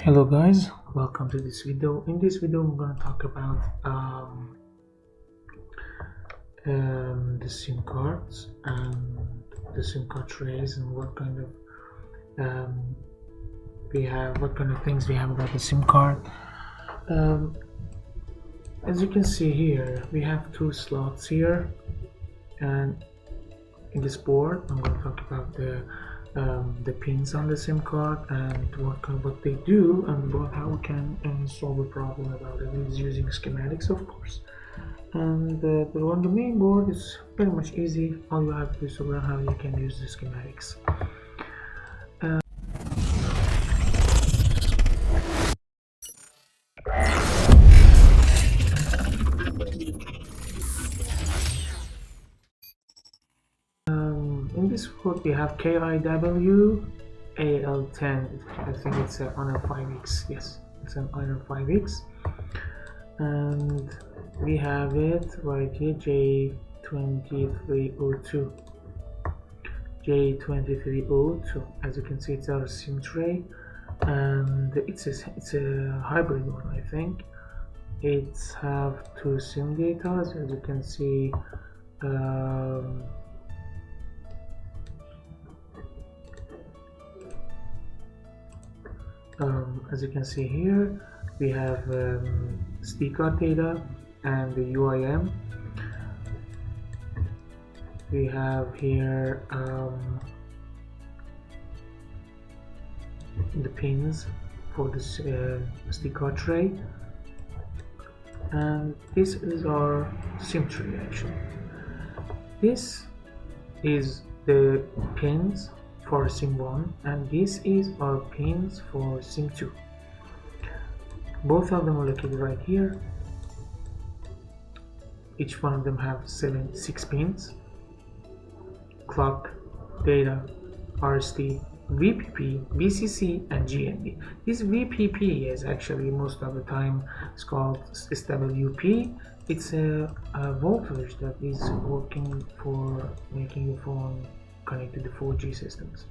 Hello guys, welcome to this video. In this video I'm going to talk about the SIM cards and the SIM card trays and what kind of things we have about the SIM card. As you can see here, we have two slots here, and in this board I'm going to talk about the pins on the SIM card and what they do and how we can solve a problem about it. Is using schematics, of course. And on the main board is very much easy. All you have to do is learn how you can use the schematics. In this code we have KIW AL10. I think it's an honor 5x. Yes, it's an honor 5x. And we have it right here, J2302. J2302. As you can see, it's our SIM tray, and it's a hybrid one. I think it's have two SIM data. As you can see. As you can see here, we have SD card data and the UIM. We have here the pins for this SD card tray, and this is our SIM tray. Actually, this is the pins for SIM 1 and this is our pins for SIM 2. Both of them are located right here. Each one of them have 6 pins: clock, data, RST, VPP, VCC, and GND. This VPP is actually most of the time it's called SWP. It's a voltage that is working for making your phone connected to 4G systems.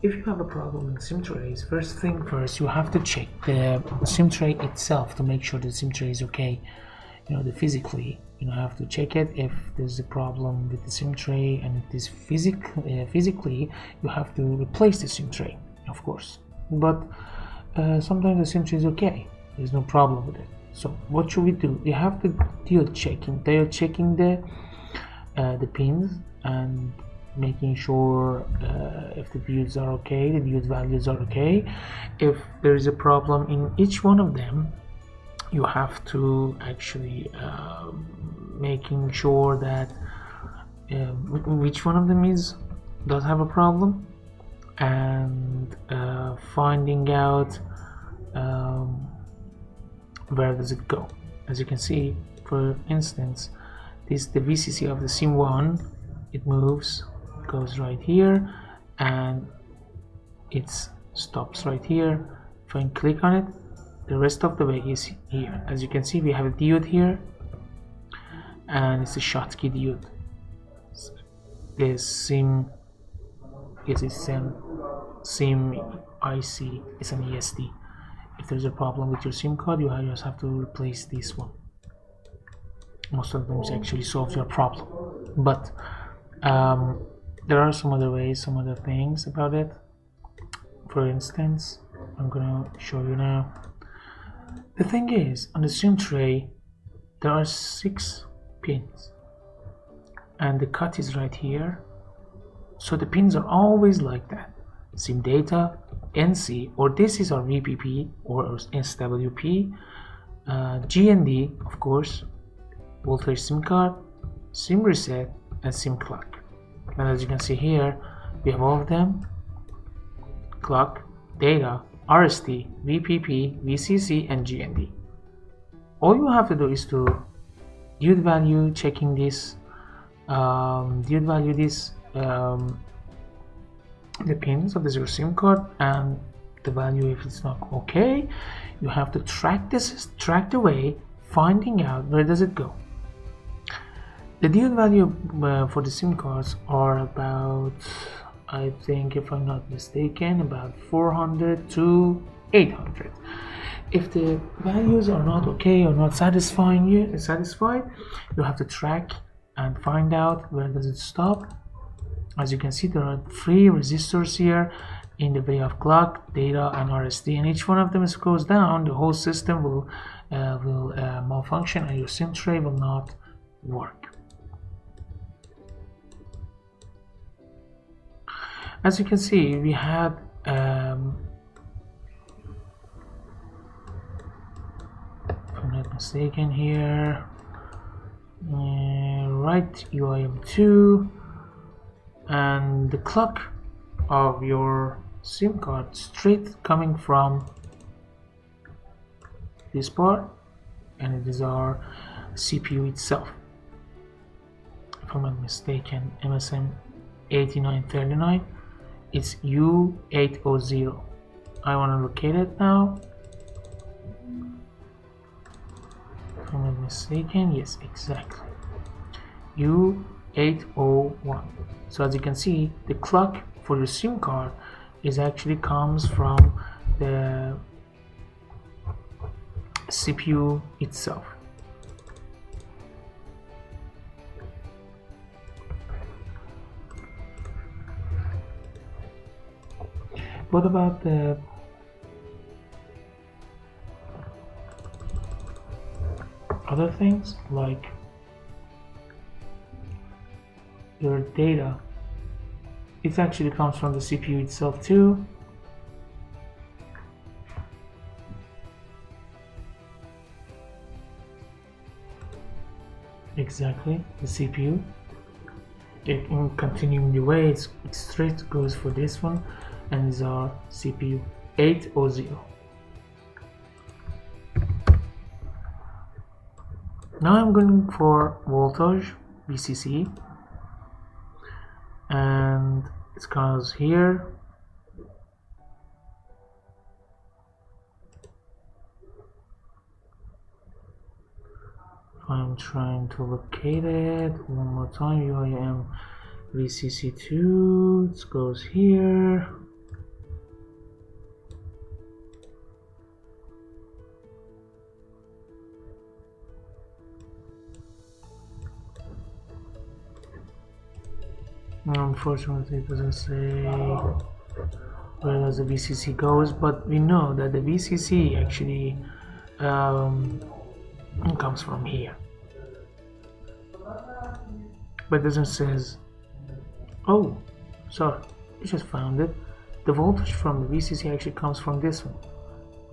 If you have a problem in SIM trays, first thing first, you have to check the SIM tray itself to make sure the SIM tray is okay. Physically, have to check it if there's a problem with the SIM tray, and if this physically, you have to replace the SIM tray, of course. But sometimes the SIM tray is okay. There's no problem with it. So what should we do? You have to diode checking. The pins and making sure if the diodes are okay, the diode values are okay. If there is a problem in each one of them, you have to actually making sure that which one of them does have a problem, and finding out where does it go. As you can see, for instance, the VCC of the SIM 1, it moves, goes right here, and it stops right here. If I click on it, the rest of the way is here. As you can see, we have a diode here, and it's a Schottky diode. The SIM is a SIM IC, it's an ESD. If there's a problem with your SIM card, you just have to replace this one. Most of them actually solves your problem, but there are some other ways, some other things about it. For instance, I'm gonna show you now. The thing is, on the SIM tray there are 6 pins, and the cut is right here, so the pins are always like that: SIM data, NC, or this is our VPP or SWP, GND, of course, voltage SIM card, SIM reset, and SIM clock. And as you can see here, we have all of them: clock, data, RST, VPP, VCC, and GND. All you have to do is to diode value checking this, the pins of the SIM card, and the value. If it's not okay, you have to track the way, finding out where does it go. The diode value for the SIM cards are about I think, if I'm not mistaken, about 400 to 800. If the values are not okay or not satisfied, you have to track and find out where does it stop. As you can see, there are 3 resistors here in the way of clock, data, and RSD, and each one of them goes down, the whole system will malfunction and your SIM tray will not work. As you can see, we had if I'm not mistaken here, right UIM2, and the clock of your SIM card straight coming from this part, and it is our CPU itself. If I'm not mistaken, MSM 8939, it's U800. I want to locate it now. If I'm not mistaken, yes, exactly, U801. So as you can see, the clock for your SIM card is actually comes from the CPU itself. What about the other things like your data? It actually comes from the CPU itself too. Exactly, the CPU. In continuing the way, it straight goes for this one, and is our CPU 800. Now I'm going for voltage VCC, and it comes here. I'm trying to locate it one more time. UIM VCC2, it goes here. Unfortunately, it doesn't say where does the VCC goes, but we know that the VCC actually comes from here, but it doesn't says. Oh, sorry, I just found it. The voltage from the VCC actually comes from this one,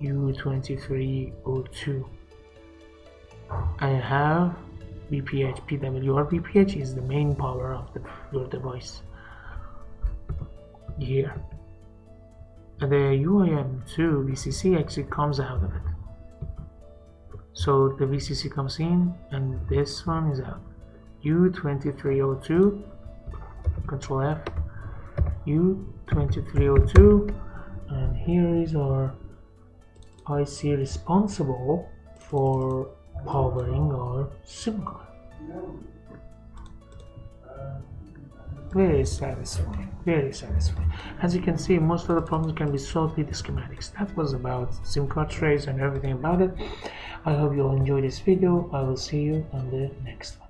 U2302. I have VPH, PWR. VPH is the main power of your device here. And the UIM2 VCC actually comes out of it. So the VCC comes in and this one is out. U2302, Control F, U2302, and here is our IC responsible for powering our SIM card. Very satisfying, very satisfying. As you can see, most of the problems can be solved with the schematics. That was about SIM card trays and everything about it. I hope you all enjoyed this video. I will see you on the next one.